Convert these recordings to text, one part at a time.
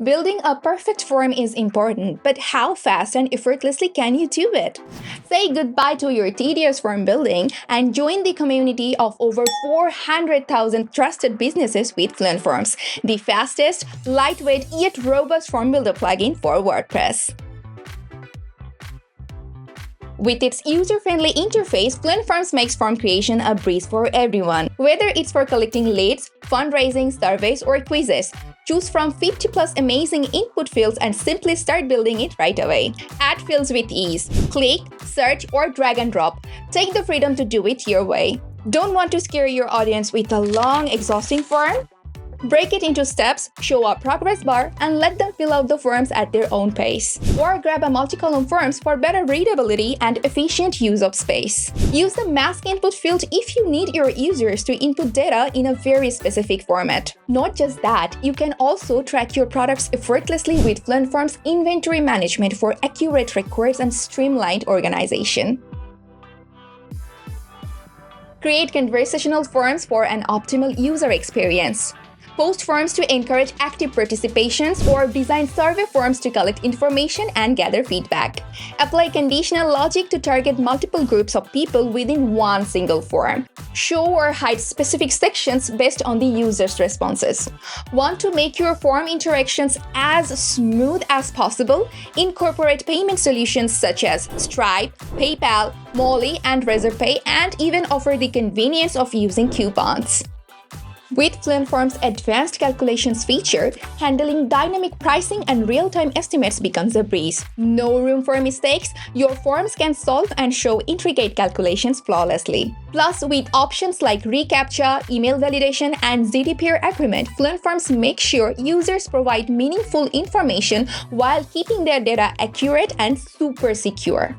Building a perfect form is important, but how fast and effortlessly can you do it? Say goodbye to your tedious form building and join the community of over 400,000 trusted businesses with Fluent Forms, the fastest, lightweight, yet robust form builder plugin for WordPress. With its user-friendly interface, Fluent Forms makes form creation a breeze for everyone. Whether it's for collecting leads, fundraising, surveys, or quizzes, choose from 50+ amazing input fields and simply start building it right away. Add fields with ease. Click, search, or drag and drop. Take the freedom to do it your way. Don't want to scare your audience with a long, exhausting form? Break it into steps, show a progress bar, and let them fill out the forms at their own pace. Or grab a multi-column forms for better readability and efficient use of space. Use the mask input field if you need your users to input data in a very specific format. Not just that, you can also track your products effortlessly with Fluent Forms inventory management for accurate records and streamlined organization. Create conversational forms for an optimal user experience. Post forms to encourage active participations or design survey forms to collect information and gather feedback. Apply conditional logic to target multiple groups of people within one single form. Show or hide specific sections based on the user's responses. Want to make your form interactions as smooth as possible? Incorporate payment solutions such as Stripe, PayPal, Molly, and Razorpay, and even offer the convenience of using coupons. With Fluent Forms' advanced calculations feature, handling dynamic pricing and real-time estimates becomes a breeze. No room for mistakes, your forms can solve and show intricate calculations flawlessly. Plus, with options like reCAPTCHA, email validation, and GDPR agreement, Fluent Forms makes sure users provide meaningful information while keeping their data accurate and super secure.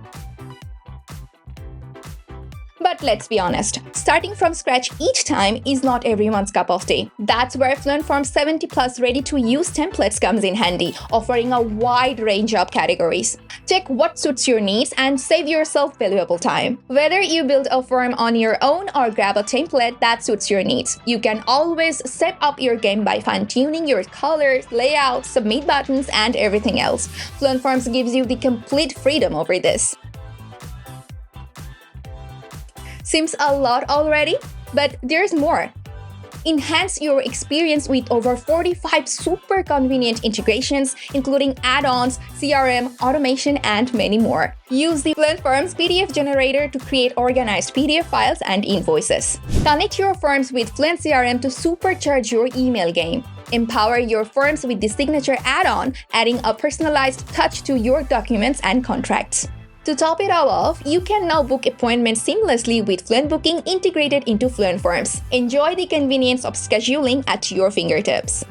But let's be honest, starting from scratch each time is not everyone's cup of tea. That's where Fluent Forms 70+ ready-to-use templates comes in handy, offering a wide range of categories. Check what suits your needs and save yourself valuable time. Whether you build a form on your own or grab a template that suits your needs, you can always step up your game by fine-tuning your colors, layouts, submit buttons, and everything else. Fluent Forms gives you the complete freedom over this. Seems a lot already, but there's more. Enhance your experience with over 45 super convenient integrations, including add-ons, CRM, automation, and many more. Use the Fluent Forms PDF generator to create organized PDF files and invoices. Connect your forms with Fluent CRM to supercharge your email game. Empower your forms with the Signature add-on, adding a personalized touch to your documents and contracts. To top it all off, you can now book appointments seamlessly with Fluent Booking integrated into Fluent Forms. Enjoy the convenience of scheduling at your fingertips.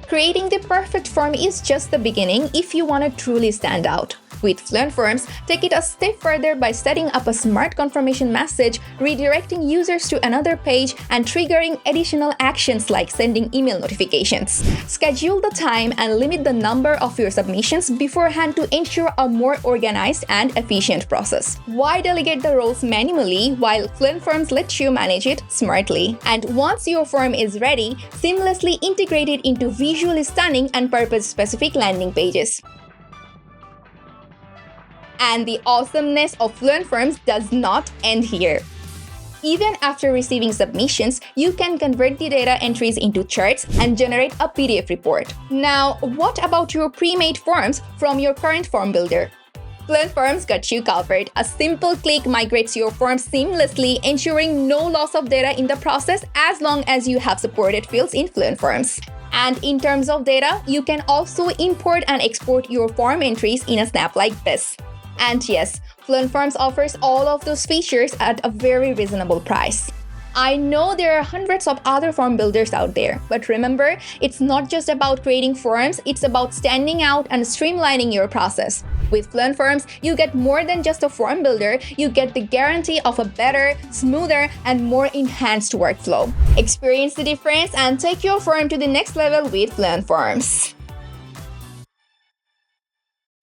Creating the perfect form is just the beginning if you want to truly stand out. With Fluent Forms, take it a step further by setting up a smart confirmation message, redirecting users to another page, and triggering additional actions like sending email notifications. Schedule the time and limit the number of your submissions beforehand to ensure a more organized and efficient process. Why delegate the roles manually while Fluent Forms lets you manage it smartly? And once your form is ready, seamlessly integrate it into visually stunning and purpose-specific landing pages. And the awesomeness of Fluent Forms does not end here. Even after receiving submissions, you can convert the data entries into charts and generate a PDF report. Now, what about your pre-made forms from your current form builder? Fluent Forms got you covered. A simple click migrates your forms seamlessly, ensuring no loss of data in the process as long as you have supported fields in Fluent Forms. And in terms of data, you can also import and export your form entries in a snap like this. And yes, Fluent Forms offers all of those features at a very reasonable price. I know there are hundreds of other form builders out there, but remember, it's not just about creating forms, it's about standing out and streamlining your process. With Fluent Forms, you get more than just a form builder, you get the guarantee of a better, smoother, and more enhanced workflow. Experience the difference and take your form to the next level with Fluent Forms.